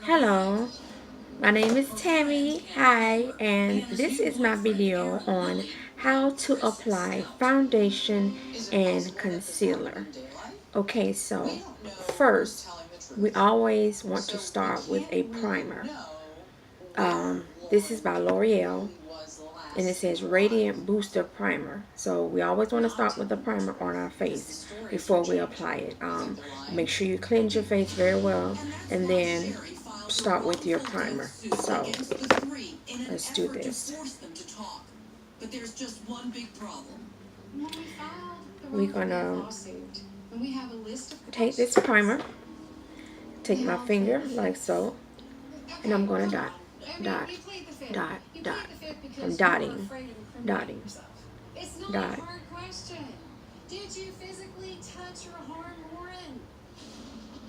Hello, my name is Tammy. Hi, and this is my video on how to apply foundation and concealer. Okay, so first, we always want to start with a primer. This is by L'Oreal, and it says Radiant Booster Primer. So we always want to start with the primer on our face before we apply it. Make sure you cleanse your face very well, and then start with your primer. So let's do this. We're gonna take this primer, take my finger like so, and I'm gonna dot, dot, dot, dot. I'm dotting, dotting, dot. Did you physically touch your harm, Lauren?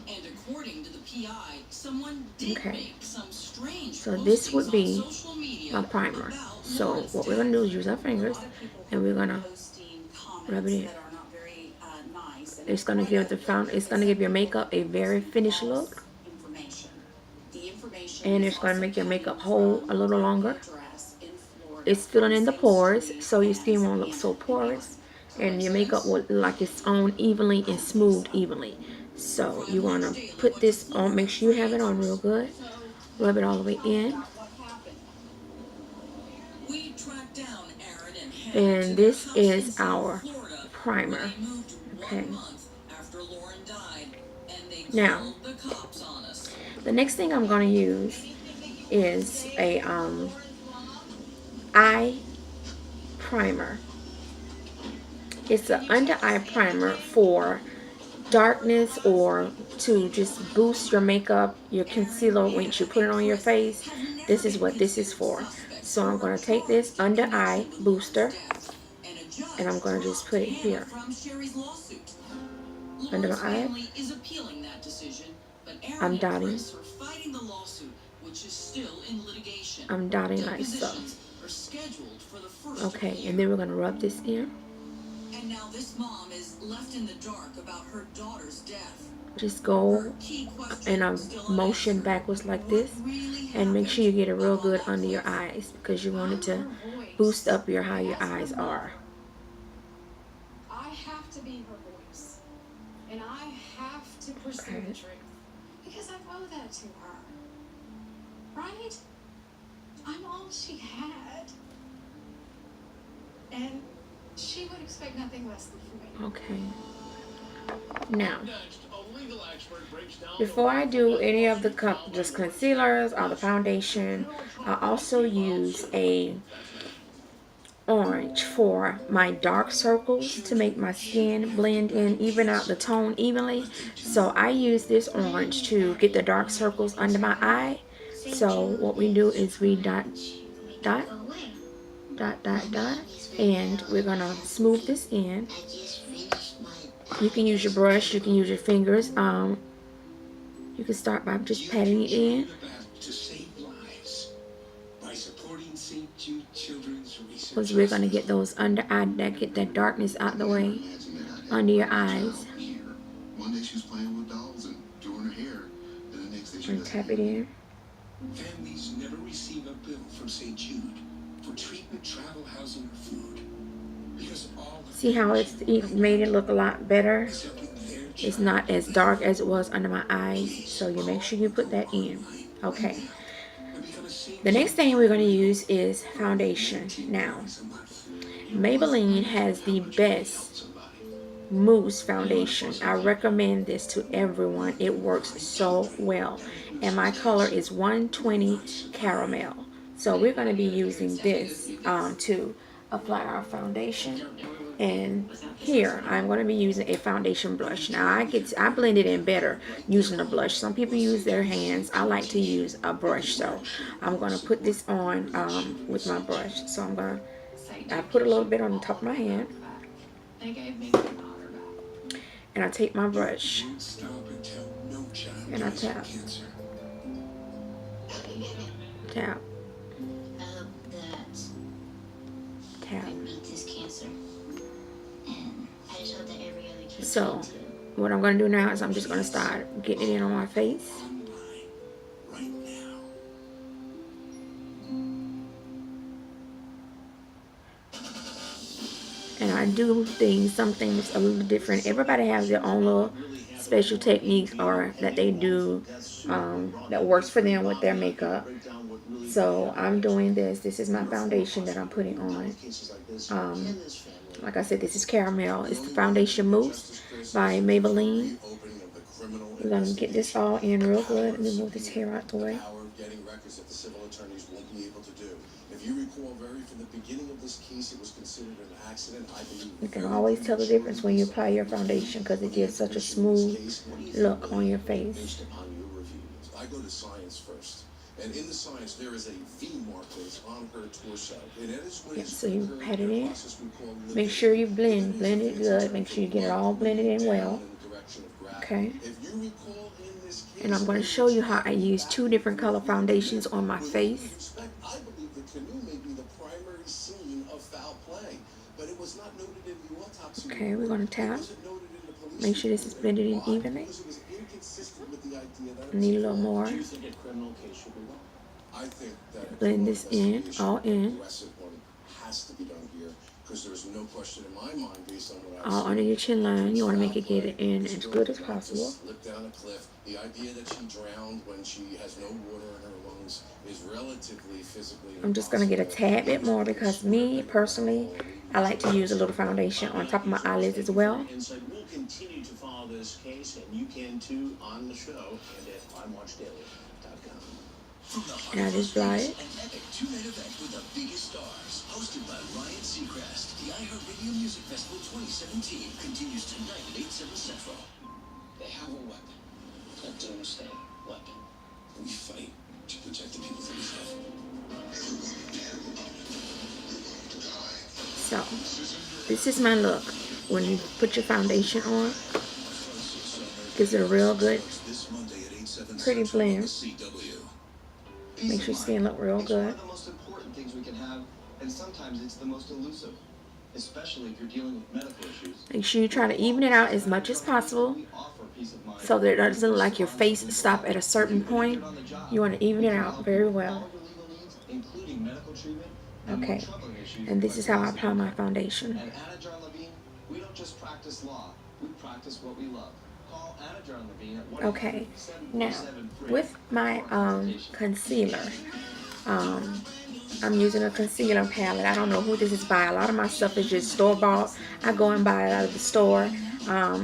And according to the PI, someone did make some strange. So this would be my primer. So what we're gonna do is use our fingers, and we're gonna rub it in. It's gonna give it's gonna give your makeup a very finished look, and it's gonna make your makeup hold a little longer. It's filling in the pores, so your skin won't look so porous, and your makeup will look like it's on evenly and smooth evenly. So you want to put this on, make sure you have it on real good, rub it all the way in. And this is our primer. Okay. Now, the next thing I'm going to use is a eye primer. It's an under eye primer for darkness or to just boost your makeup, your concealer once you put it on your face. This is what this is for. So I'm going to take this under eye booster and I'm going to just put it here under my eye. I'm dotting. I'm dotting like so. Okay, and then we're going to rub this in. And now this mom is left in the dark about her daughter's death. Just go in a motion backwards like this, and make sure you get it real good under your eyes, because you want it to boost up how your eyes are. I have to be her voice, and I have to pursue the truth, because I owe that to her. Right? I'm all she had. And she would expect nothing less than for me. Okay. Now, before I do any of the concealers or the foundation, I also use a orange for my dark circles to make my skin blend in, even out the tone evenly. So I use this orange to get the dark circles under my eye. So what we do is we dot, dot, dot, dot, dot, and we're gonna smooth this in. You can use your brush, you can use your fingers. You can start by just patting it in. Because we're gonna get those under eye, get that darkness out the way under your eyes. And tap it in. Families never receive a bill from St. Jude for treatment, travel, housing, or food. See how it's made it look a lot better? It's not as dark as it was under my eyes. So you make sure you put that in. Okay. The next thing we're going to use is foundation. Now, Maybelline has the best mousse foundation. I recommend this to everyone. It works so well. And my color is 120 Caramel. So we're going to be using this to apply our foundation. And here I'm going to be using a foundation blush. Now I blend it in better using a blush. Some people use their hands. I like to use a brush. So I'm going to put this on with my brush. So I put a little bit on the top of my hand. And I take my brush and I tap. Tap. Tap. So what I'm going to do now is I'm just going to start getting it in on my face. right now. And I do some things a little different. Everybody has their own little special techniques or that they do that works for them with their makeup. So I'm doing this. This is my foundation that I'm putting on. Like I said, this is Caramel. It's the Foundation Mousse by Maybelline. We're going to get this all in real good. Let me move this hair out the way. If you recall, very from the beginning of this case, it was considered an accident. I believe you can always tell the difference when you apply your foundation because it gives such a smooth look on your face. Based upon your reviews, I go to science first, and in the science there is a V mark that is on her torso. And it is when so you pat it in. Make sure you blend it good. Make sure you get it all blended in well. Okay. And I'm going to show you how I use 2 different color foundations on my face. Okay, we're going to tap. Make sure this is blended in evenly. Need a little more. Blend this in, all in. All under your chin line. You want to make it get it in as good as possible. The idea that she drowned when she has no water in her lungs is relatively physically impossible. I'm just going to get a tad bit more because me, personally, I like to use a little foundation on top of my eyelids as well. We'll continue to follow this case, and you can too on the show and at CrimeWatchDaily.com. And I just dry it. An epic 2-night event with the biggest stars, hosted by Ryan Seacrest. The iHeartRadio Music Festival 2017 continues tonight at 8/7 Central. They have a weapon. Don't understand. Weapon. We fight to protect the people that we love. So, this is my look. When you put your foundation on, gives it a real good, pretty blend. Makes your skin look real good. It's one of the most important things we can have, and sometimes it's the most elusive, especially if you're dealing with medical issues. Make sure you try to even it out as much as possible so that it doesn't look like your face stop at a certain point. You want to even it out very well. Okay, and this is how I apply my foundation. At Anna John Levine, we don't just practice law, we practice what we love. Call Anna John Levine at 1-800-747-FREE. Okay, now with my concealer, I'm using a concealer palette. I don't know who this is by. A lot of my stuff is just store-bought. I go and buy it out of the store.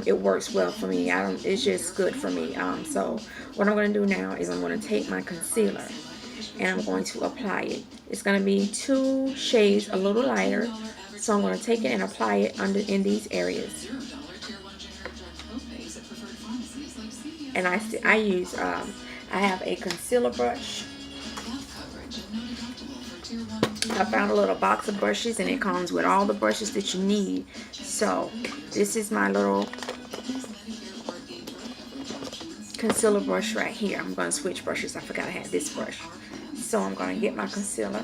It works well for me. It's just good for me. So what I'm going to do now is I'm going to take my concealer and I'm going to apply it. It's going to be 2 shades a little lighter. So I'm going to take it and apply it in these areas. And I have a concealer brush. I found a little box of brushes and it comes with all the brushes that you need. So this is my little concealer brush right here. I'm going to switch brushes. I forgot I had this brush. So I'm going to get my concealer.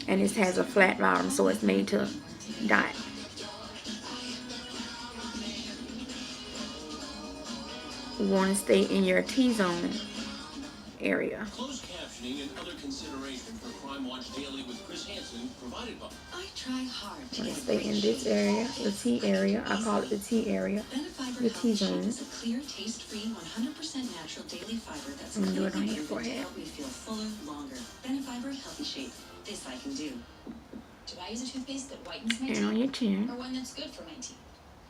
And this has a flat bottom, so it's made to dot. You want to stay in your T-zone area. Closed captioning and other consideration for Crime Watch Daily with Chris Hansen, provided by. I try hard to I'm going get to stay in this area, the T area. I call it the T area, the T-zone. is a clear, taste-free, 100% natural daily fiber that's I'm going to do it on your to forehead. help me feel fuller longer. Benefiber Healthy Shape. This I can do. Do I use a toothpaste that whitens my And on teeth your chin. or one that's good for my teeth?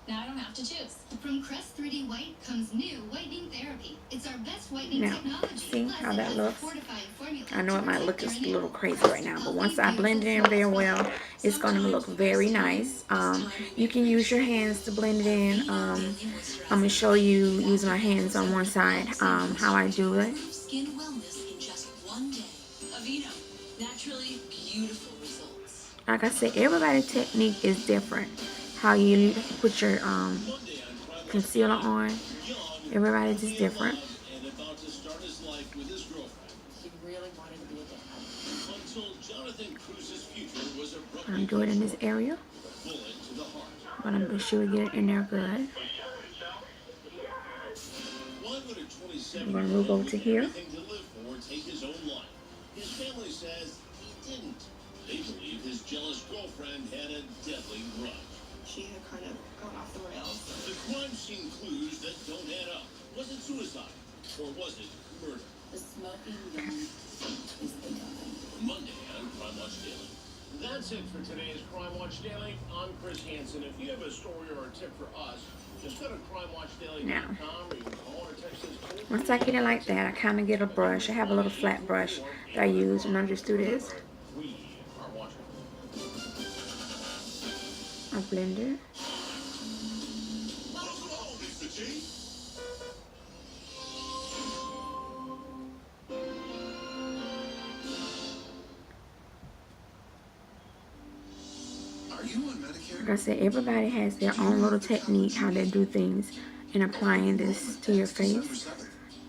Now I don't have to choose. From Crest 3D White comes new whitening therapy. It's our best whitening Now, technology. see Plus, how it that has looks? fortified formula I know it to might look protect just a your little crazy right now, but once I blend it in very well, it's going to look very nice. You can use your hands to blend it in. I'm going to show you using my hands on one side how I do it. Skin wellness in just one day. Aveeno. Naturally beautiful results. Like I said, everybody's technique is different. How you put your concealer on, everybody's is different. And about to start his life with his girlfriend. He really wanted to be a dad. Until Jonathan Cruz's future was I'm abruptly doing it in this area, bullet to the heart. but I'm going to make sure we get it in there good. $126 I'm gonna move over to here. Everything to live for, take his own life. His family says he didn't. They believe his jealous girlfriend had a deadly grudge. She had kind of gone off the rails. The crime scene clues that don't add up. Was it suicide? Or was it murder? The smoking gun is the gun. Monday on Crime Watch Daily. That's it for today's Crime Watch Daily. I'm Chris Hansen. If you have a story or a tip for us, just go to crimewatchdaily.com or you can call or text us. Once I get it like that, I kind of get a brush. I have a little flat brush that I use, and I'll just do this. We are watching. I blend it. Welcome home, Mr. G. Are you on Medicare? Like I said, everybody has their own little technique how they do things in applying this to your face.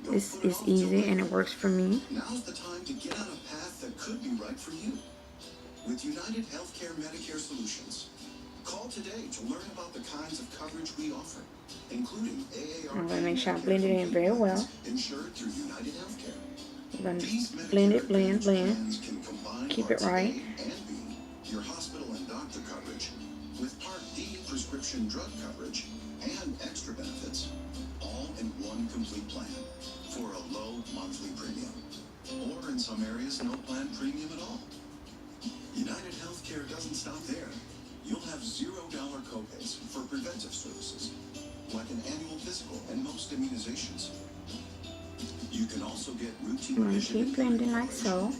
This is easy and it works for me. Now's the time to get on a path that could be right for you. With United Healthcare Medicare Solutions. Call today to learn about the kinds of coverage we offer, including AARP. I'm going to make sure I blend it in very well. Insured through United Healthcare. I'm going These to blend it, Medicare blend. plans can combine Keep it Parts right. A and B, your hospital and doctor coverage, with Part D prescription drug coverage and extra benefits, all in one complete plan for a low monthly premium. Or in some areas, no plan premium at all. United Healthcare doesn't stop there. You'll have $0 copays for preventive services, like an annual physical and most immunizations. You can also get routine I'm going to vision keep blending like so.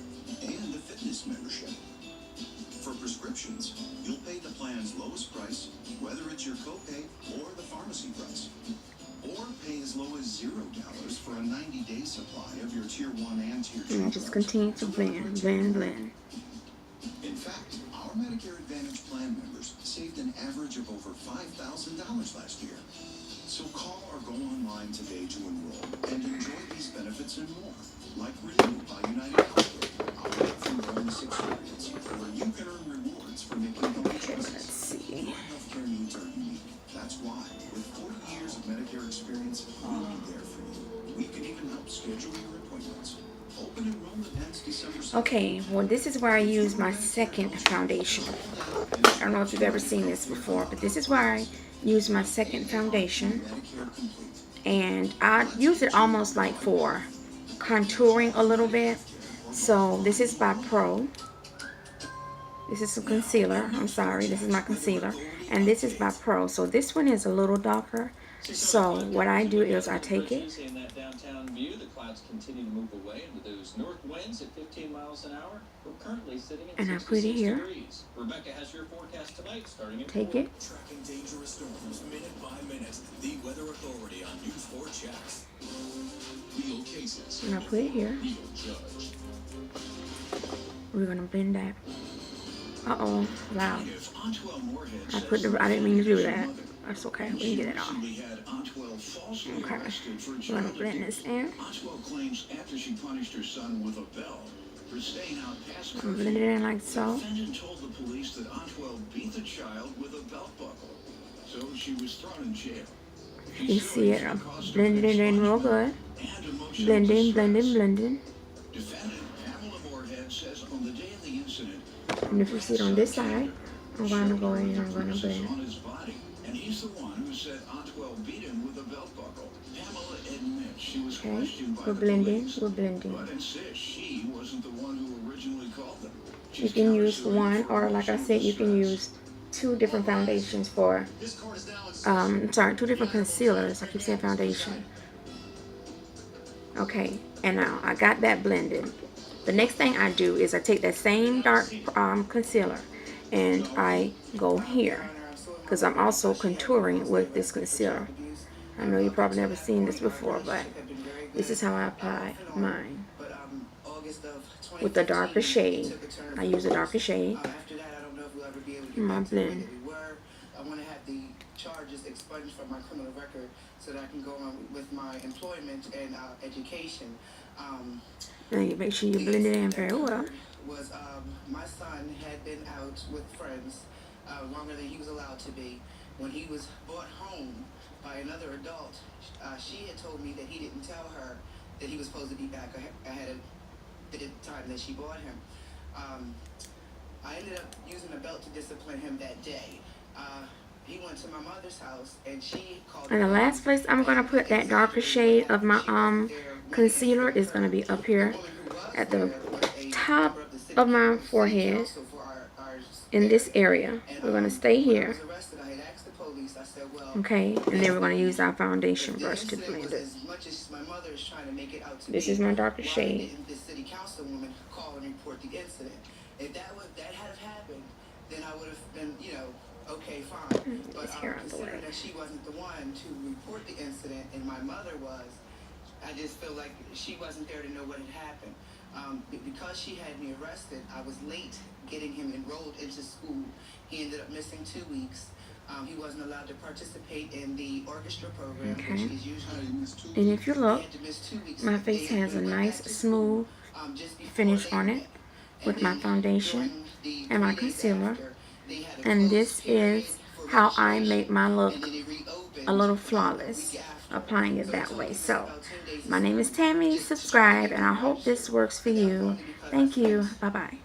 and a fitness membership. For prescriptions, you'll pay the plan's lowest price, whether it's your copay or the pharmacy price. Or pay as low as $0 for a 90-day supply of your Tier 1 and Tier 2 And I just drugs. continue to blend, blend, blend. In fact, our Medicare Advantage plan members saved an average of over $5,000 last year. So call or go online today to enroll and enjoy these benefits and more, like Renew by United Healthcare, our health-enrollment experience, where you can earn rewards for making healthy Okay, let's choices. see. Your healthcare needs are unique. That's why, with 40 years of Medicare experience, we'll be there for you. We can even help schedule your appointments. Open enrollment ends December 2nd. Okay, well this is where I use my second foundation. I don't know if you've ever seen this before, but this is where I use my second foundation. Medicare Complete. And I use it almost like for contouring a little bit. So this is by Pro. This is some concealer. I'm sorry, this is my concealer. And this is by Pro. So this one is a little darker. So what I do is I take it. In that downtown view, the clouds continue to move away into those north winds at 15 miles an hour. We're currently sitting at And I put it 66 here. degrees. Rebecca has your forecast tonight starting at Take 4. it. Tracking dangerous storms minute by minute. The Weather Authority on News 4 Checks. Real cases. And I put it here. Real judge. We're gonna blend that. Uh-oh. Wow. If Antwell Moorhead I says put the I didn't mean to do that. That's okay. We can get it off. recently had Antwell falsely Okay. arrested for We're child gonna blend abuse. this in. Antwell claims after she punished her son with a belt for staying out past I'm curfew, blending it in like the so. defendant told the police that Antwell beat the child with a belt buckle, so she was thrown in jail. You see it. I'm blending it in real good. And emotional Blending, distress. blending, blending. Defendant Pamela Moorhead says on the day of the incident, And if you see it on this side, I'm gonna go in and I'm gonna bruises blend. on his body, and he's the one who said Antwell beat him with a belt buckle. Pamela admits she was Okay, questioned by we're the blending, police, we're blending. but insists she wasn't the one who originally called them. You She's can use countersuing one, for or like I said, you can emotional use two different foundations for, sorry, two different concealers. I keep saying foundation. Okay, and now I got that blended. The next thing I do is I take that same dark concealer and I go here, because I'm also contouring with this concealer. I know you've probably never seen this before, but this is how I apply mine. With the darker shade. I use a darker shade. My blend. I want to have the charges expunged from my criminal record so that I can go on with my employment and education. Now you make sure you blend it in very well. Was my son had been out with friends longer than he was allowed to be. When he was brought home by another adult, she had told me that he didn't tell her that he was supposed to be back ahead of the time that she bought him. I ended up using a belt to discipline him that day. He went to my mother's house and she called. And the last place I'm gonna put that darker shade of my concealer is gonna be up here at the top of my forehead in this area. We're gonna stay here. Okay, and then we're gonna use our foundation brush to blend it. This is my darker shade. If that had happened, then I would have been, you know, okay, fine. But considering that she wasn't the one to report the incident and my mother was, I just feel like she wasn't there to know what had happened. Because she had me arrested, I was late getting him enrolled into school. He ended up missing 2 weeks. He wasn't allowed to participate in the orchestra program, which is usually. And if you look, my face has a nice smooth finish on it with my foundation and my concealer. And this is how I make my look a little flawless, applying it that way. So my name is Tammy. Subscribe, and I hope this works for you. Thank you. Bye bye.